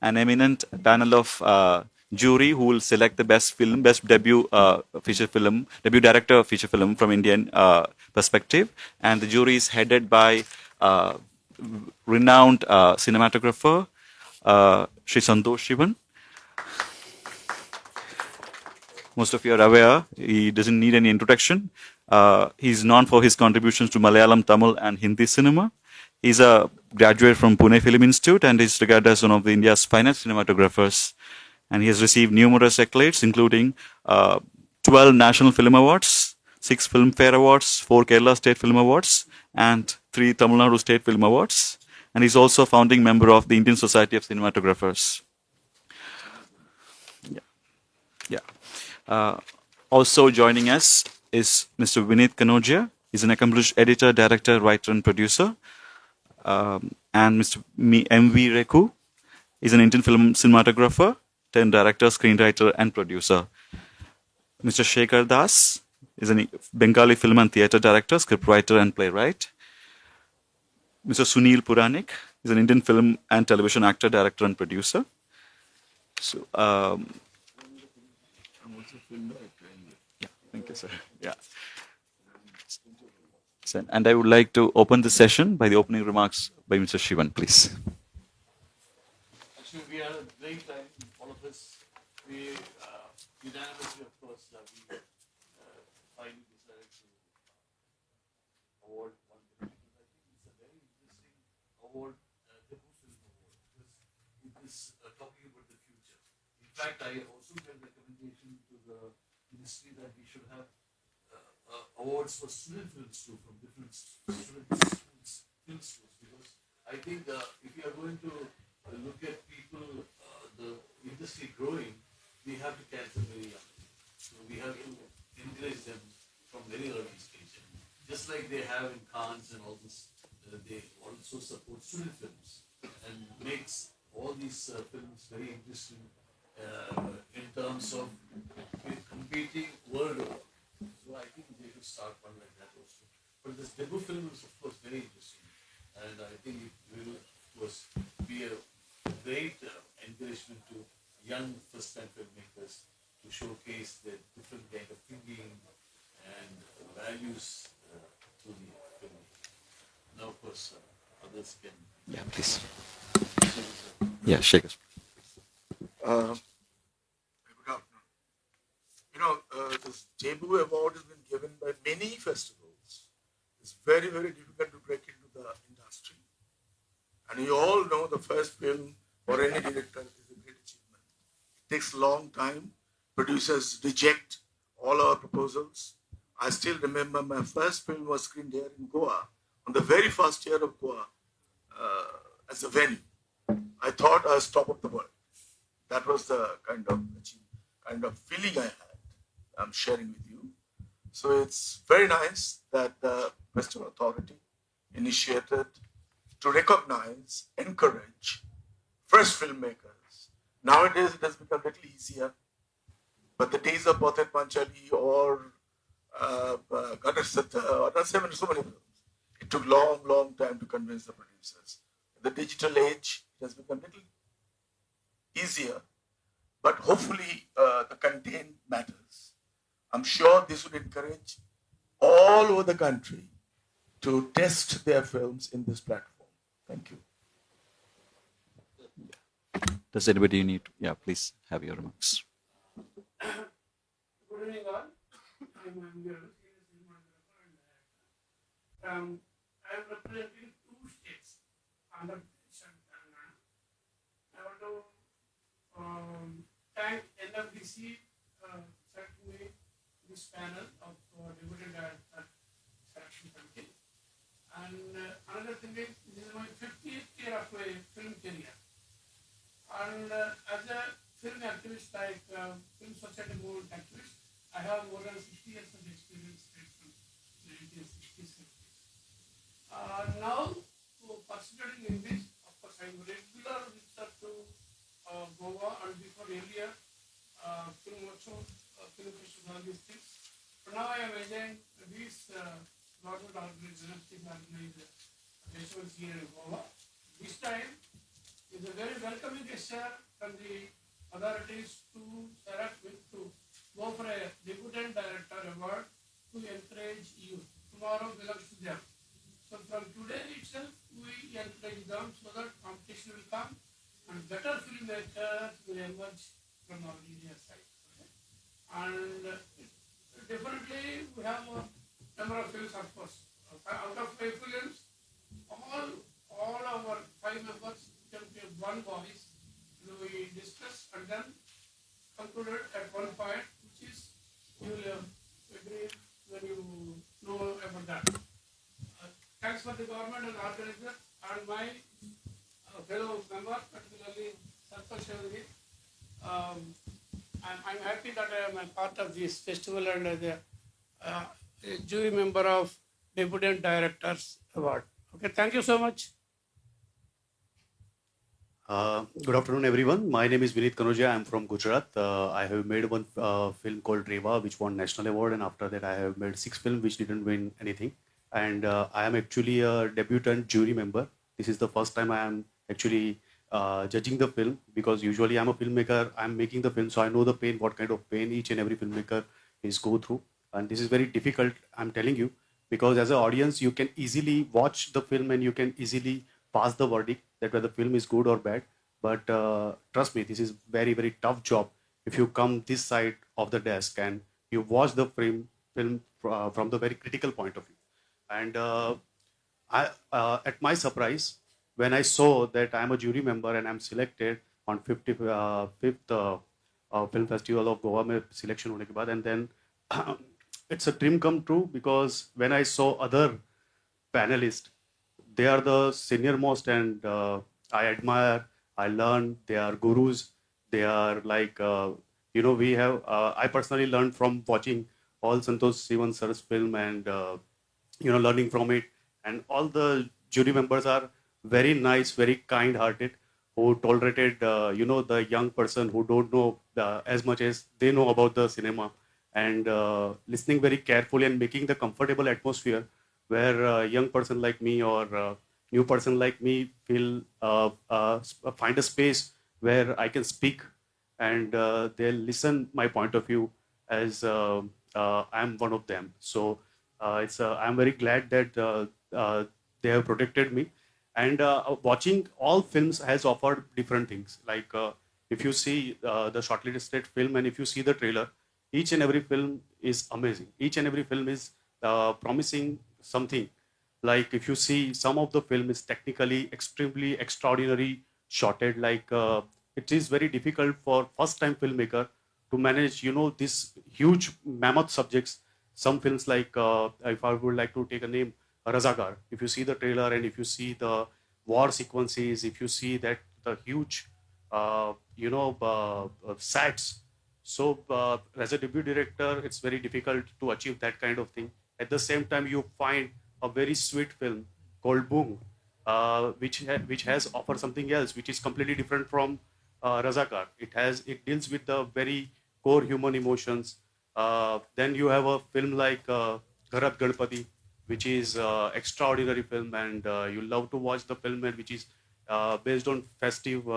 an eminent panel of jury who will select the best film, best debut feature film, debut director feature film from Indian perspective. And the jury is headed by renowned cinematographer Sri Santosh Shivan. Most of you are aware, he doesn't need any introduction. He's known for his contributions to Malayalam, Tamil, and Hindi cinema. He's a graduate from Pune Film Institute and is regarded as one of India's finest cinematographers. And he has received numerous accolades, including 12 National Film Awards, 6 Filmfare Awards, 4 Kerala State Film Awards, and 3 Tamil Nadu State Film Awards. And he's also a founding member of the Indian Society of Cinematographers. Also joining us is Mr. Vineet Kanodia. He's an accomplished editor, director, writer, and producer. And Mr. M.V. Reku is an Indian film cinematographer, director, screenwriter, and producer. Mr. Shekhar Das is a Bengali film and theatre director, scriptwriter, and playwright. Mr. Sunil Puranik is an Indian film and television actor, director, and producer. So, thank you, sir. Yeah. And I would like to open the session by the opening remarks by Mr. Shivan, please. Actually, we had a great time, all of us. We unanimously, of course, we finally decided to award one film. I think it's a very interesting award, the Blue Film Award, because it is talking about the future. In fact, I also made a recommendation to the ministry that we should have awards for student films too, from different students, film schools, because I think if you are going to look at people, the industry growing, we have to catch them very young. So we have to encourage them from very early stage. Just like they have in Cannes and all this, they also support student films and makes all these films very interesting in terms of competing world over. So I think they should start one like that also. But this debut film is, of course, very interesting. And I think it will, of course, be a great encouragement to young first-time filmmakers to showcase their different kind of thinking and values to the film. Now, of course, others can... Yeah, please. Yeah, shake us. Good afternoon. You know, this debut award has been given by many festivals. It's very, very difficult to break into the industry. And you all know the first film for any director is a great achievement. It takes a long time. Producers reject all our proposals. I still remember my first film was screened here in Goa, on the very first year of Goa, as a venue. I thought I was top of the world. That was the kind of feeling I had. I'm sharing with you. So it's very nice that the Festival Authority initiated to recognize, encourage fresh filmmakers. Nowadays it has become a little easier, but the days of Pathet Panchali or Ganesh Satta, or not so many films, it took long time to convince the producers. In the digital age, it has become a little easier, but hopefully the content matters. I'm sure this would encourage all over the country to test their films in this platform. Thank you. Does anybody need? Yeah, please have your remarks. Good evening, all. I'm representing 2 states, Andhra Pradesh and Telangana. I want to thank NFDC selecting me this panel of Deputy Director Selection Committee. And another thing is, this is my 50th year of my film career. And as a film activist, like film society movement activist, I have more than 60 years of experience from 1960s. Now, participating in this, of course, I'm regular visitor to Goa and before earlier film workshop, film festival, all these things. But now I am enjoying these government organizations, organized festivals here in Goa. This time is a very welcoming gesture from the authorities to select with to go for a Deputy Director award to encourage youth. Tomorrow belongs to them. So from today itself, we encourage them so that competition will come and better filmmakers will emerge from our area side. Okay? And definitely we have a number of films, of course. Out of 5 films, all our 5 members came to one voice. We discussed and then concluded at one point, which is you will agree when you know about that. Thanks for the government and organizer and my fellow member, particularly Sarkar Chowdhury. I'm happy that I am a part of this festival and the jury member of Deputy Directors Award. Okay, thank you so much. Good afternoon, everyone. My name is Vinit Kanoja. I'm from Gujarat. I have made one film called Reva, which won National Award, and after that, I have made 6 films which didn't win anything. And I am actually a debutant jury member. This is the first time I am actually judging the film, because usually I'm a filmmaker. I'm making the film, so I know the pain, what kind of pain each and every filmmaker is go through. And this is very difficult, I'm telling you, because as an audience, you can easily watch the film and you can easily pass the verdict that whether the film is good or bad. But trust me, this is very, very tough job. If you come this side of the desk and you watch the film from the very critical point of view. And at my surprise, when I saw that I'm a jury member and I'm selected on 55th Film Festival of Goa में selection होने के बाद, and then it's a dream come true, because when I saw other panelists, they are the senior most, and I admire, I learn, they are gurus, they are like, we have, I personally learned from watching all Santosh Sivan sir's film and, learning from it. And all the jury members are very nice, very kind-hearted, who tolerated, the young person who don't know as much as they know about the cinema, and listening very carefully and making the comfortable atmosphere where a young person like me or a new person like me feel find a space where I can speak, and they'll listen my point of view as I'm one of them. So I'm very glad that they have protected me. And watching all films has offered different things. Like if you see the shortlisted film and if you see the trailer, each and every film is amazing. Each and every film is promising something. Like if you see some of the film is technically extremely extraordinary shotted. Like it is very difficult for first-time filmmaker to manage, these huge mammoth subjects. Some films like, if I would like to take a name, Razakar. If you see the trailer and if you see the war sequences, if you see that the huge, sets. So as a debut director, it's very difficult to achieve that kind of thing. At the same time, you find a very sweet film called Boom, which has offered something else, which is completely different from Razakar. It deals with the very core human emotions. Then you have a film like Gharat Ganpati, which is extraordinary film, and you love to watch the film, and which is based on festive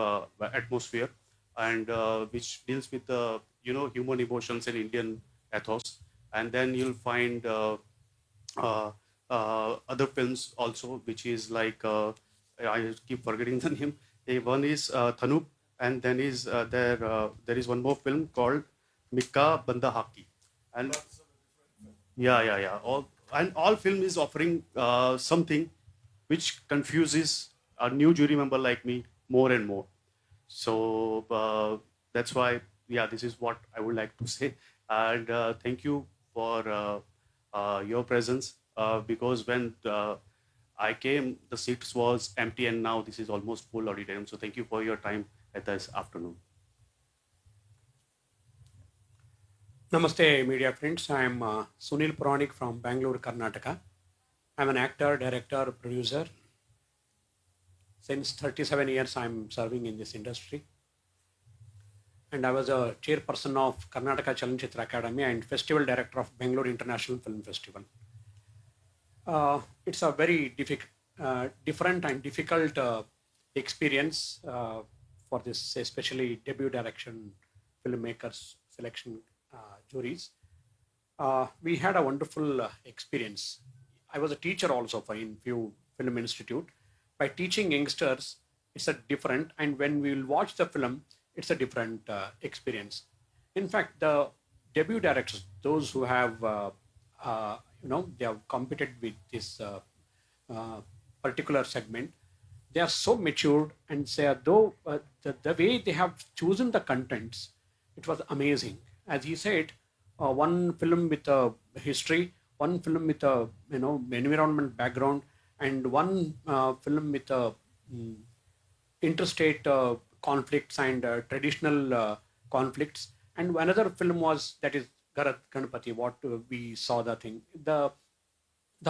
atmosphere, and which deals with the human emotions and Indian ethos. And then you'll find other films also, which is like I keep forgetting the name. One is Thanup, and then is there is one more film called Mikka Banda Haki, and yeah. All film is offering something which confuses a new jury member like me more and more. So that's why, this is what I would like to say. And thank you for your presence, because when I came, the seats was empty, and now this is almost full auditorium. So thank you for your time at this afternoon. Namaste, media friends. I'm Sunil Puranik from Bangalore, Karnataka. I'm an actor, director, producer. Since 37 years, I'm serving in this industry. And I was a chairperson of Karnataka Chalanchitra Academy and festival director of Bangalore International Film Festival. It's a very different and difficult experience for for this, especially debut direction filmmakers selection juries. We had a wonderful experience. I was a teacher also in few film institute. By teaching youngsters, it's a different, and when we will watch the film, it's a different experience. In fact, the debut directors, those who have, they have competed with this particular segment, they are so matured, and the way they have chosen the contents, it was amazing. As he said, one film with a history, one film with a environment background, and one film with a interstate conflicts and traditional conflicts, and another film was that is Garat Ganpati. What we saw the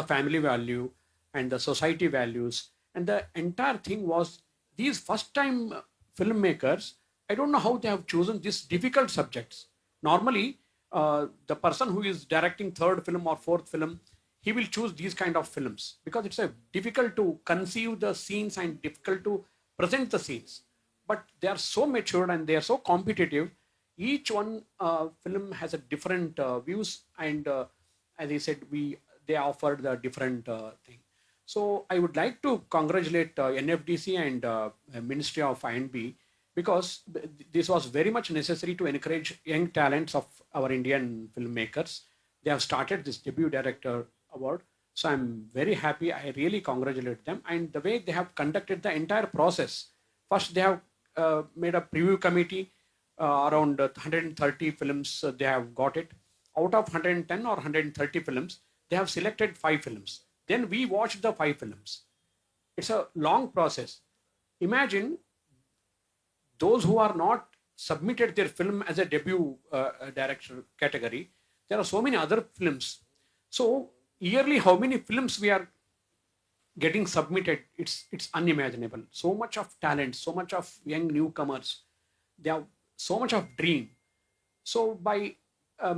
family value and the society values, and the entire thing was these first time filmmakers. I don't know how they have chosen these difficult subjects. Normally, the person who is directing third film or fourth film, he will choose these kind of films because it's a difficult to conceive the scenes and difficult to present the scenes. But they are so matured and they are so competitive. Each one film has a different views, and as I said, they offered the different thing. So I would like to congratulate NFDC and Ministry of I&B, because this was very much necessary to encourage young talents of our Indian filmmakers. They have started this debut director award. So I'm very happy. I really congratulate them. And the way they have conducted the entire process. First, they have made a preview committee, around 130 films they have got it. Out of 110 or 130 films, they have selected 5 films. Then we watched the 5 films. It's a long process. Imagine those who are not submitted their film as a debut director category. There are so many other films. So yearly, how many films we are getting submitted? It's unimaginable. So much of talent, so much of young newcomers. They have so much of dream. So by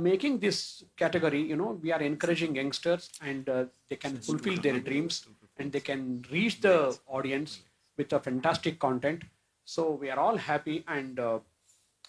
making this category, we are encouraging youngsters, and they can fulfill their dreams, and they can reach the audience with a fantastic content. So we are all happy, and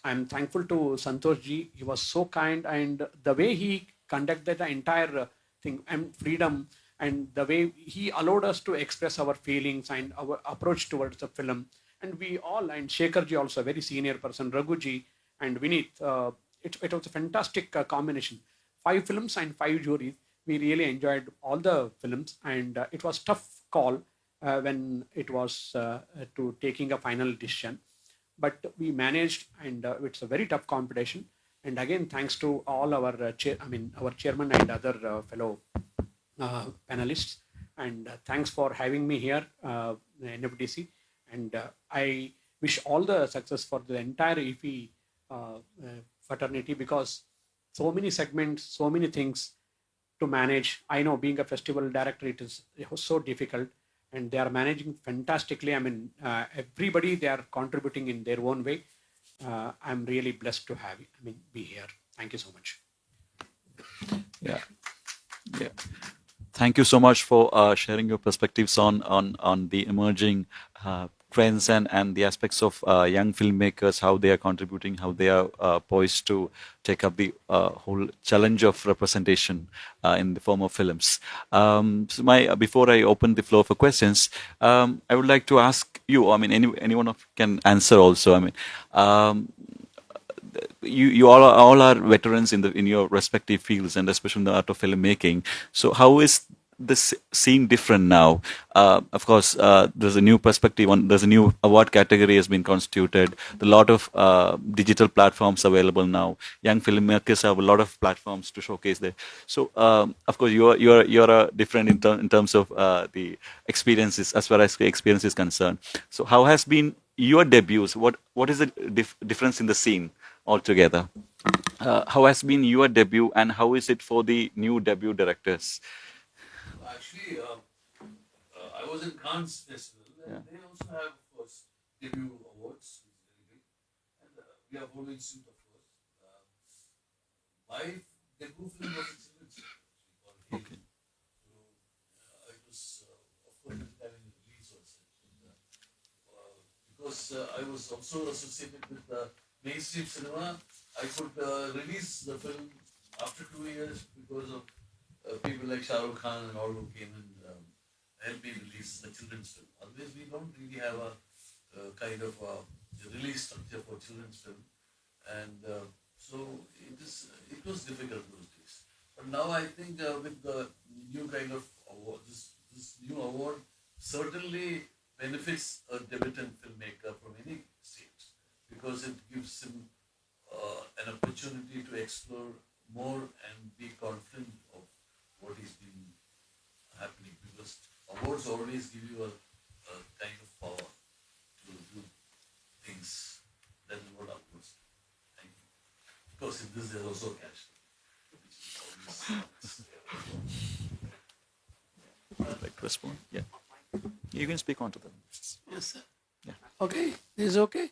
I'm thankful to Santosh ji. He was so kind, and the way he conducted the entire thing and freedom, and the way he allowed us to express our feelings and our approach towards the film. And we all, and Shekhar ji also, a very senior person, Raghu ji and Vineet, it was a fantastic combination. 5 films and 5 juries. We really enjoyed all the films, and it was tough call when it was to taking a final decision. But we managed, and it's a very tough competition. And again, thanks to all our our chairman and other fellow panelists. And thanks for having me here, NFDC. And I wish all the success for the entire IFFI fraternity, because so many segments, so many things to manage. I know being a festival director, it was so difficult, and they are managing fantastically. Everybody, they are contributing in their own way. I'm really blessed to be here. Thank you so much. Yeah. Thank you so much for sharing your perspectives on the emerging trends and the aspects of young filmmakers, how they are contributing, how they are poised to take up the whole challenge of representation in the form of films. Before I open the floor for questions, I would like to ask you. Anyone can answer also. You all are veterans in your respective fields, and especially in the art of filmmaking. So how is this scene different now? Of course, there's a new perspective. There's a new award category has been constituted. There are a lot of digital platforms available now. Young filmmakers have a lot of platforms to showcase there. So, of course, you're different in terms of the experiences, as far as the experience is concerned. So, how has been your debuts? What is the difference in the scene altogether? How has been your debut, and how is it for the new debut directors? Actually, I was in Cannes Festival, and they also have, of course, debut awards, which is very big. And we are following suit, of course. My debut film was excellent, called Day-2. So it was, of course, didn't have any release also. Because because I was also associated with mainstream cinema, I could release the film after 2 years because of people like Shah Rukh Khan and all who came and helped me release a children's film. Otherwise, we don't really have a kind of release structure for children's film, and so it was difficult those days. But now I think with the new kind of award, this new award certainly benefits a debutant filmmaker from any state because it gives him an opportunity to explore more and be confident of what is been happening, because awards always give you a kind of power to do things. That is what awards do. Thank you. Of course, in this there's also cash, which is always. Would like to respond? Yeah. You can speak on to them. Yes, sir. Yeah. Okay, this is okay.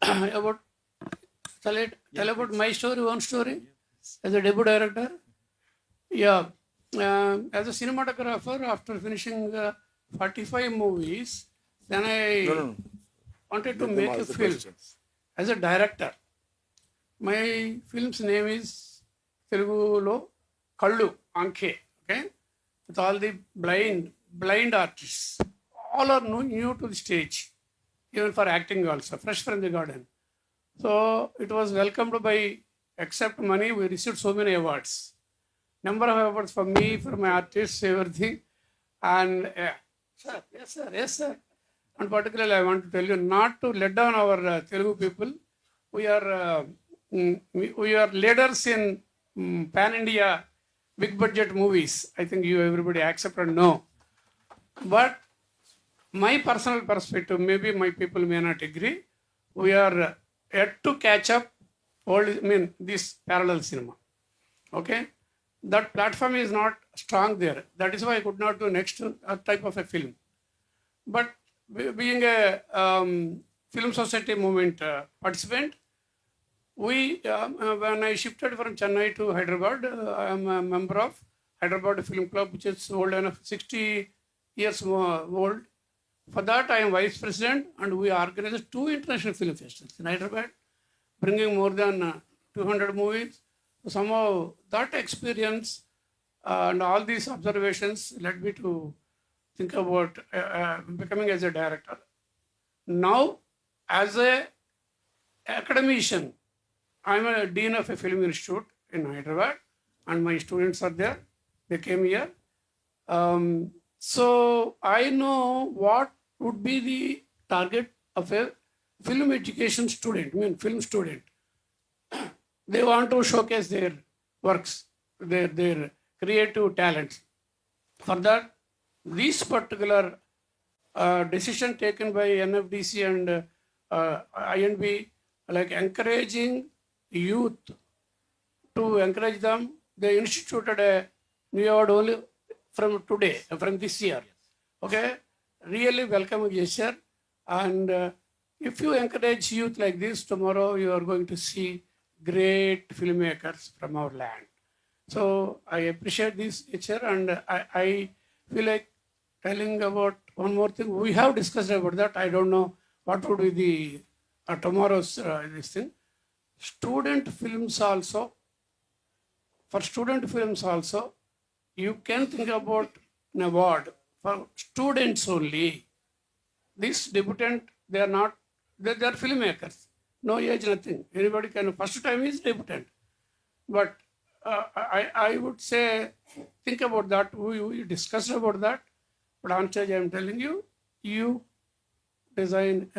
About tell about my story, one story. As a debut director, yeah. As a cinematographer, after finishing 45 movies, then I wanted to make a film. As a director, my film's name is Telugulo Kallu Anke. Okay, with all the blind artists, all are new to the stage, even for acting also, fresh from the garden. So it was welcomed by, except money, we received so many awards. Number of awards for me, for my artists, everything. And sir, yes sir, yes sir. And particularly I want to tell you not to let down our Telugu people. We are leaders in pan-India big budget movies. I think you everybody accept and know. But my personal perspective, maybe my people may not agree. We are yet to catch up this parallel cinema. Okay? That platform is not strong there. That is why I could not do next type of a film. But being a film society movement participant, when I shifted from Chennai to Hyderabad, I am a member of Hyderabad Film Club, which is old enough, 60 years old. For that, I am vice president, and we organized 2 international film festivals in Hyderabad, bringing more than 200 movies. Somehow, that experience and all these observations led me to think about becoming as a director. Now, as a academician, I'm a dean of a film institute in Hyderabad, and my students are there. They came here. So I know what would be the target of a film education student, film student. They want to showcase their works, their creative talents. For that, this particular decision taken by NFDC and INB, like encouraging youth, to encourage them, they instituted a new award only from today, from this year. Okay, really welcome gesture. And if you encourage youth like this, tomorrow you are going to see great filmmakers from our land. So I appreciate this gesture, and I feel like telling about one more thing. We have discussed about that. I don't know what would be the tomorrow's this thing. Student films also. For student films also, you can think about an award for students only. This debutant, they are not, they are filmmakers. No age, nothing. Anybody can, first time is debutant. But I would say, think about that. We discussed about that. But on stage, I am telling you, you design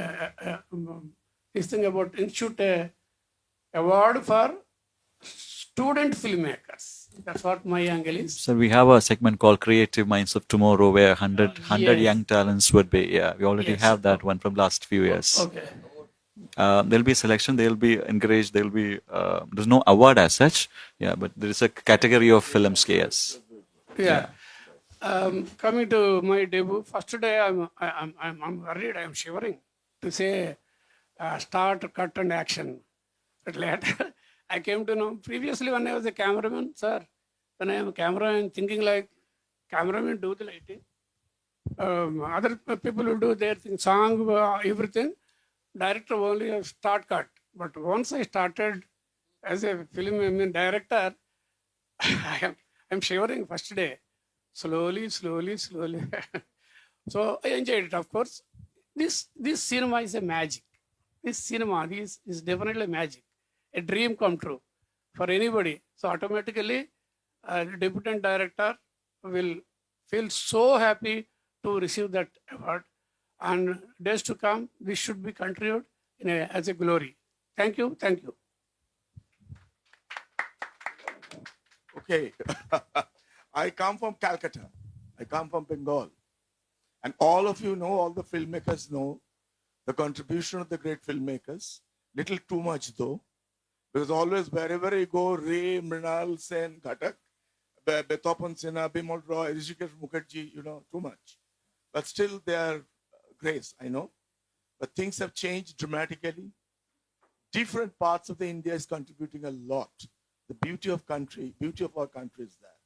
this thing about institute award for student filmmakers. That's what my angle is. So we have a segment called Creative Minds of Tomorrow, where 100 Yes. young talents would be. Yeah, we already Yes. have that one from last few years. Okay. There'll be a selection. They'll be encouraged. There'll be there's no award as such. Yeah, but there is a category of films. Yes. Yeah. Coming to my debut, first day I'm worried. I'm shivering to say start, cut, and action. But later, I came to know. Previously, when I was a cameraman, sir, when I am a cameraman, thinking like cameraman do the lighting, Other people will do their thing, song, everything. Director only a start cut. But once I started as a director, I'm shivering first day. Slowly, slowly, slowly. So I enjoyed it, of course. This cinema is a magic. This cinema is definitely magic, a dream come true for anybody. So automatically, deputy director will feel so happy to receive that award. And days to come, this should be continued as a glory. Thank you. Thank you. Okay. I come from Calcutta. I come from Bengal. And all of you know, all the filmmakers know the contribution of the great filmmakers. Little too much though, because always wherever you go, Ray, Mrinal Sen, Ghatak, Betopan Sinha, Bimal Roy, Rishikesh Mukherjee, too much. But still they are grace, I know. But things have changed dramatically. Different parts of the India is contributing a lot. The beauty of our country is that.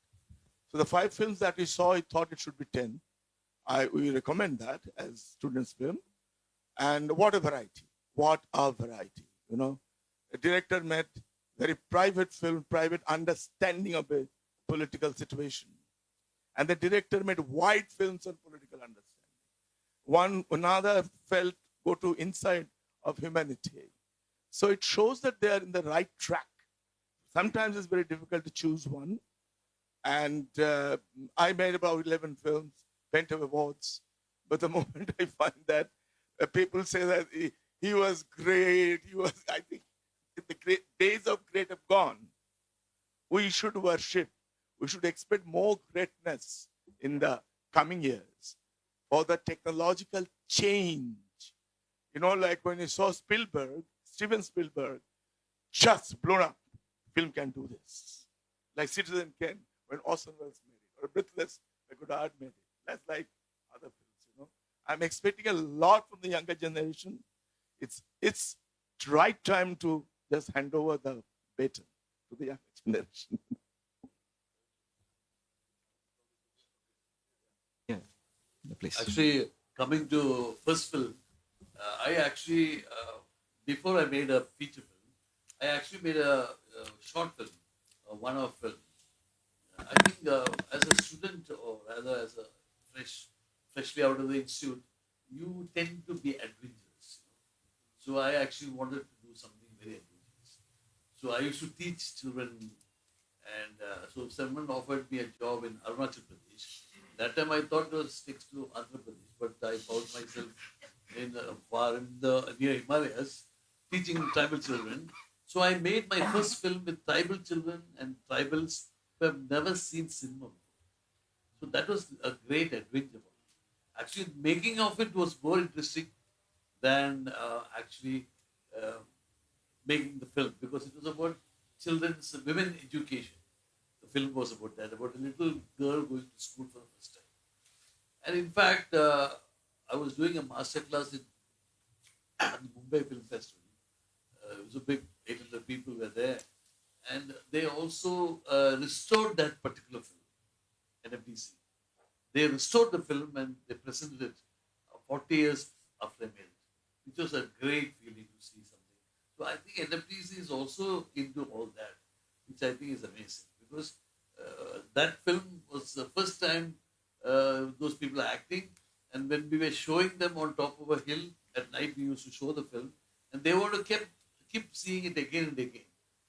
So the 5 films that we saw, I thought it should be 10. We recommend that as students' film. And what a variety. What a variety. The director made very private film, private understanding of a political situation. And the director made wide films on political understanding. Another felt go to inside of humanity. So it shows that they are in the right track. Sometimes it's very difficult to choose one. And I made about 11 films, plenty of awards. But the moment I find that people say that he was great, I think the great days of great have gone. We should worship. We should expect more greatness in the coming years for the technological change. Like when you saw Steven Spielberg, just blown up. Film can do this. Like Citizen Kane, when Orson Welles made it, or Breathless, when Godard made it. That's like other films, I'm expecting a lot from the younger generation. It's right time to just hand over the baton to the younger generation. Yeah, please. Actually, coming to first film, I actually, before I made a feature film, I actually made a short film, a one-hour film. I think as a student or rather as a freshly out of the institute, you tend to be adventurous. So I actually wanted to do something very adventurous. So I used to teach children, and so someone offered me a job in Arunachal Pradesh. That time I thought it was next to Andhra Pradesh, but I found myself far in the near Himalayas teaching tribal children. So I made my first film with tribal children and tribals who have never seen cinema before. So that was a great adventure. Actually, making of it was more interesting than actually uh, making the film, because it was about women education. The film was about that, about a little girl going to school for the first time. And in fact, I was doing a master class at the Mumbai Film Festival. It was a big 800 people were there. And they also restored that particular film, NFDC. They restored the film and they presented it 40 years after I made it, which was a great feeling to see something. So I think NFDC is also into all that, which I think is amazing, because that film was the first time those people are acting. And when we were showing them on top of a hill at night, we used to show the film, and they want to keep seeing it again and again.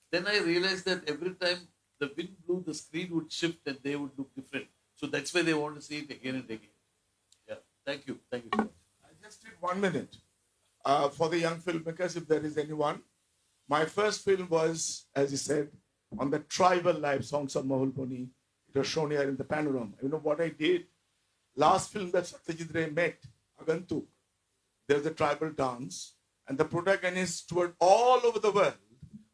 Then I realized that every time the wind blew, the screen would shift and they would look different. So that's why they want to see it again and again. Yeah. Thank you. Thank you so much. I just did 1 minute for the young filmmakers, if there is anyone. My first film was, as you said, on the tribal life, Songs of Mahulponi. It was shown here in the panorama. You know what I did? Last film that Satyajit Ray met, Agantuk, there's a tribal dance, and the protagonists toured all over the world,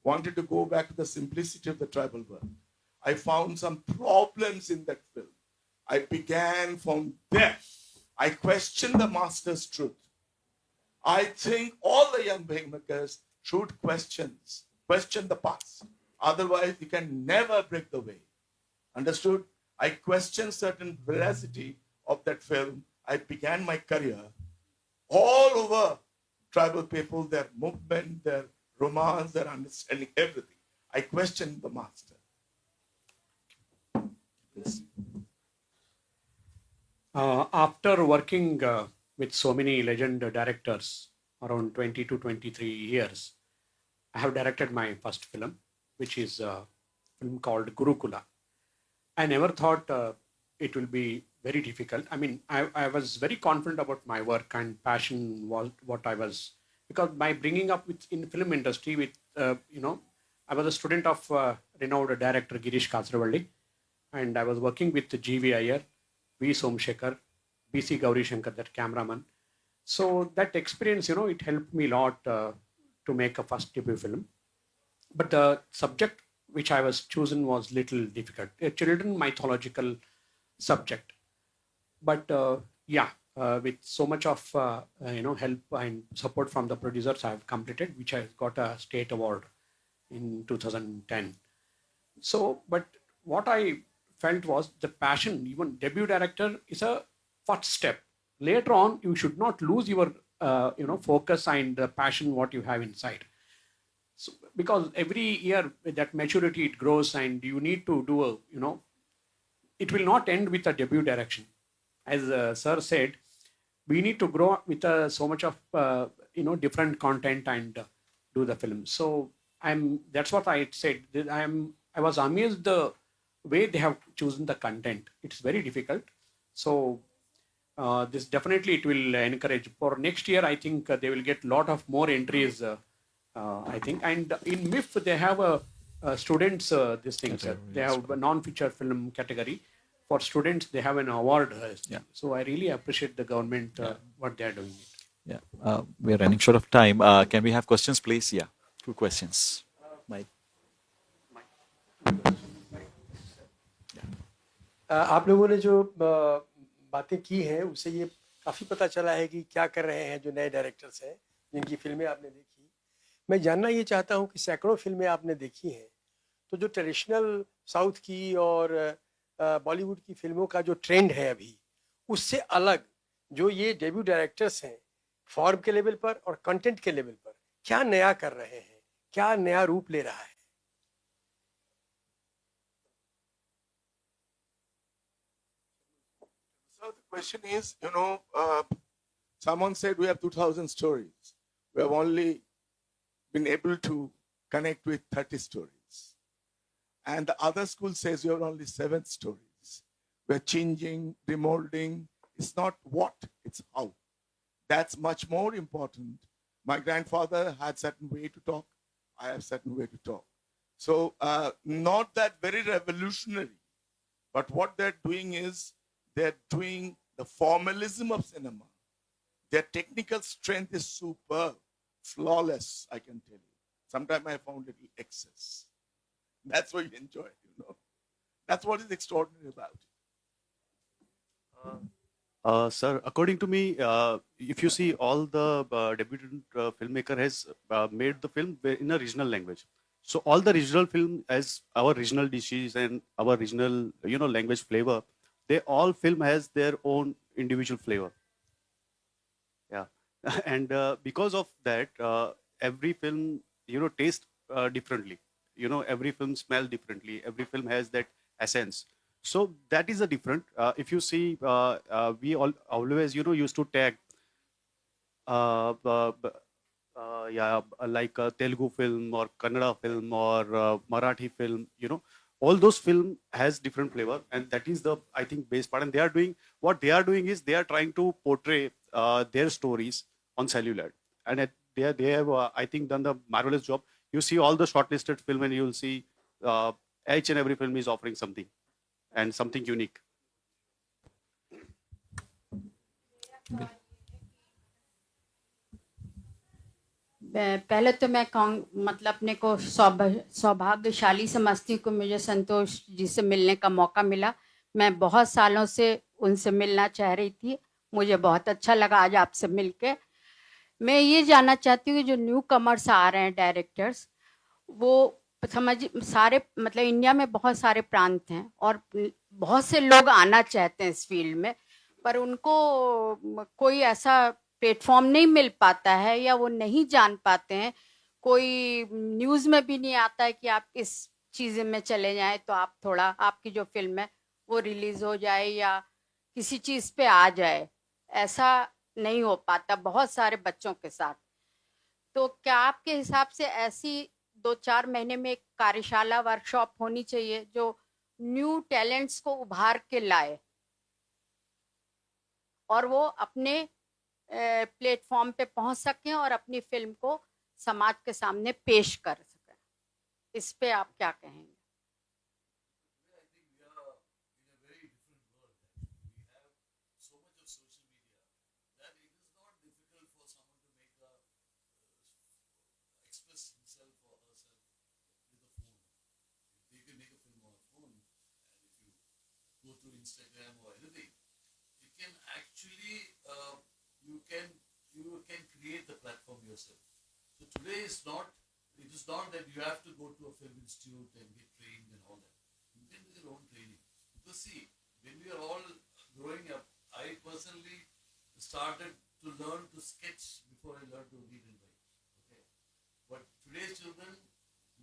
wanted to go back to the simplicity of the tribal world. I found some problems in that film. I began from there. I questioned the master's truth. I think all the young filmmakers should question the past. Otherwise, you can never break the way. Understood? I question certain veracity of that film I began my career all over tribal people, their movement, their romance, their understanding, everything. I questioned the master. After working with so many legend directors around 20 to 23 years, I have directed my first film, which is a film called Gurukula. I never thought it will be very difficult. I mean, I was very confident about my work, and passion was what I was, because my bringing up with in film industry with I was a student of renowned director Girish Kasravalli, and I was working with G.V. Iyer, V. Somshekar, B.C. Gauri Shankar, that cameraman. So that experience, it helped me a lot to make a first debut film. But the subject which I was chosen was little difficult, a children mythological subject. But with so much of help and support from the producers, I have completed, which I got a state award in 2010. So, but what I felt was the passion. Even debut director is a first step. Later on, you should not lose your focus and the passion what you have inside. So, because every year with that maturity it grows, and you need to do it will not end with a debut direction. As sir said, we need to grow with so much of different content and do the film. So that's what I said. I was amazed the way they have chosen the content. It's very difficult. So this definitely it will encourage for next year. I think they will get lot of more entries. I think, and in MIF they have students this thing, sir. They have a non-feature film category for students. They have an award. So I really appreciate the government what they are doing. Yeah, we are running short of time. Can we have questions, please? Yeah, 2 questions. Mike. आप लोगों ने जो बातें की हैं उससे ये काफ़ी पता चला है कि क्या कर रहे हैं जो नए डायरेक्टर्स हैं जिनकी फिल्में आपने देखी। मैं जानना ये चाहता हूँ कि सैकड़ों फिल्में आपने देखी हैं, तो जो ट्रेडिशनल साउथ की और बॉलीवुड की फिल्मों का जो ट्रेंड है अभी, उससे अलग जो ये डेब्यू डायरेक्टर्स हैं फॉर्म के लेवल पर और कंटेंट के लेवल पर क्या नया कर रहे हैं, क्या नया रूप ले रहा है? So the question is, someone said we have 2,000 stories. We have only been able to connect with 30 stories. And the other school says we have only 7 stories. We're changing, remolding. It's not what, it's how. That's much more important. My grandfather had certain way to talk. I have certain way to talk. So not that very revolutionary, but what they're doing is they're doing the formalism of cinema. Their technical strength is superb, flawless, I can tell you. Sometimes I found little excess. That's what you enjoy, That's what is extraordinary about it. Sir, according to me, if you see all the debutant filmmaker has made the film in a regional language. So all the regional film as our regional dishes and our regional, language flavor, they all film has their own individual flavor. Yeah. And because of that, every film, taste differently. Every film smell differently. Every film has that essence. So that is a different. If you see, we always, used to tag, like a Telugu film or Kannada film or Marathi film. All those film has different flavor, and that is the, I think, base part. And they are doing they are trying to portray their stories on celluloid, and they have I think done the marvelous job. You see all the shortlisted film, and you will see each and every film is offering something and something unique. पहले तो मैं मतलब अपने को सौभाग्यशाली समझती हूँ कि मुझे संतोष जी से मिलने का मौका मिला। मैं बहुत सालों से उनसे मिलना चाह रही थी। मुझे बहुत अच्छा लगा आज आपसे मिलके। मैं ये जानना चाहती हूँ कि जो न्यू कमर्स आ रहे हैं डायरेक्टर्स, वो सारे मतलब इंडिया में बहुत सारे प्रांत हैं और बहुत से लोग आना चाहते हैं इस फील्ड में, पर उनको कोई ऐसा प्लेटफॉर्म नहीं मिल पाता है या वो नहीं जान पाते हैं, कोई न्यूज़ में भी नहीं आता है कि आप इस चीज़ में चले जाएं तो आप थोड़ा आपकी जो फिल्म है वो रिलीज हो जाए या किसी चीज़ पे आ जाए, ऐसा नहीं हो पाता बहुत सारे बच्चों के साथ। तो क्या आपके हिसाब से ऐसी 2-4 महीने में एक कार्यशाला वर्कशॉप होनी चाहिए जो न्यू टैलेंट्स को उभार के लाए और वो अपने प्लेटफॉर्म पे पहुंच सकें और अपनी फिल्म को समाज के सामने पेश कर सकें? इस पे आप क्या कहेंगे? I think we are in a very different world. We have so much of social media that it is not difficult for someone to make a express himself or herself with a phone. They can make a film on a phone, and if you go through Instagram or anything, it can actually you can create the platform yourself. So today it is not that you have to go to a film institute and get trained and all that. You can do your own training. Because see, when we are all growing up, I personally started to learn to sketch before I learned to read and write. Okay. But today's children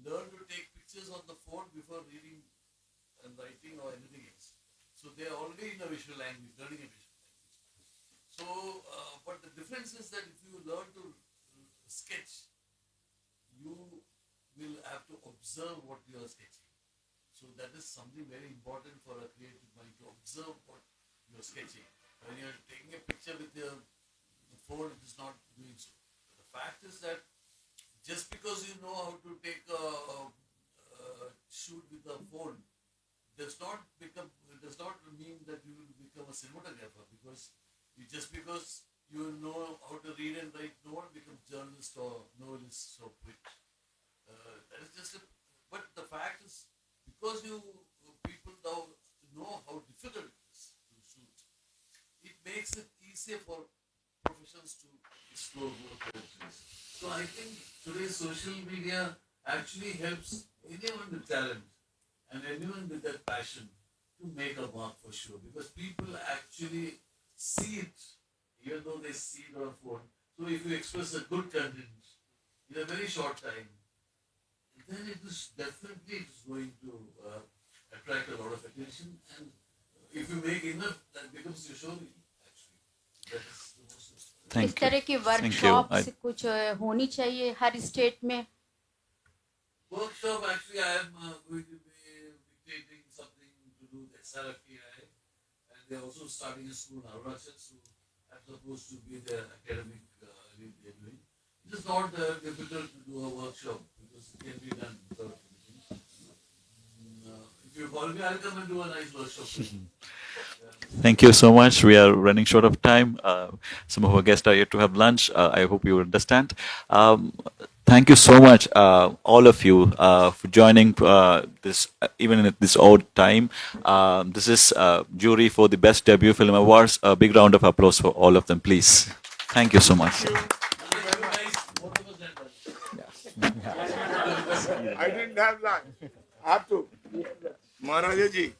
learn to take pictures on the phone before reading and writing or anything else. So they are already in a visual language, learning a visual language. So, but the difference is that if you learn to sketch, you will have to observe what you are sketching. So that is something very important for a creative mind to observe what you are sketching. When you are taking a picture with the phone, it is not doing so. But the fact is that just because you know how to take a shoot with a phone does not mean that you will become a cinematographer, because because you know how to read and write, no one becomes journalist or novelist so quick. That is just but the fact is, because people now know how difficult it is to shoot, it makes it easier for professionals to explore more territories. So I think today's social media actually helps anyone with talent and anyone with that passion to make a mark for sure, because people actually see it even though they see it on a phone. So if you express a good content in a very short time, then it is definitely going to attract a lot of attention, and if you make enough, that becomes your show reel, actually. That is the most इस Thank you. तरह की Thank you. Workshops कुछ होनी चाहिए हर state में। workshop. Actually, I am going to be dictating something to do with SRFTI, and they are also starting a school in Arunachal, so I'm supposed to be their academic lead they're doing. It is not difficult to do a workshop because it can be done without anything. If you call me, I'll come and do a nice workshop for you. Thank you so much. We are running short of time. Some of our guests are yet to have lunch. I hope you understand. Thank you so much, all of you, for joining this, even at this odd time. This is jury for the Best Debut Film Awards. A big round of applause for all of them, please. Thank you so much. Both of us had lunch. I didn't have lunch. I have to. Maharaja ji.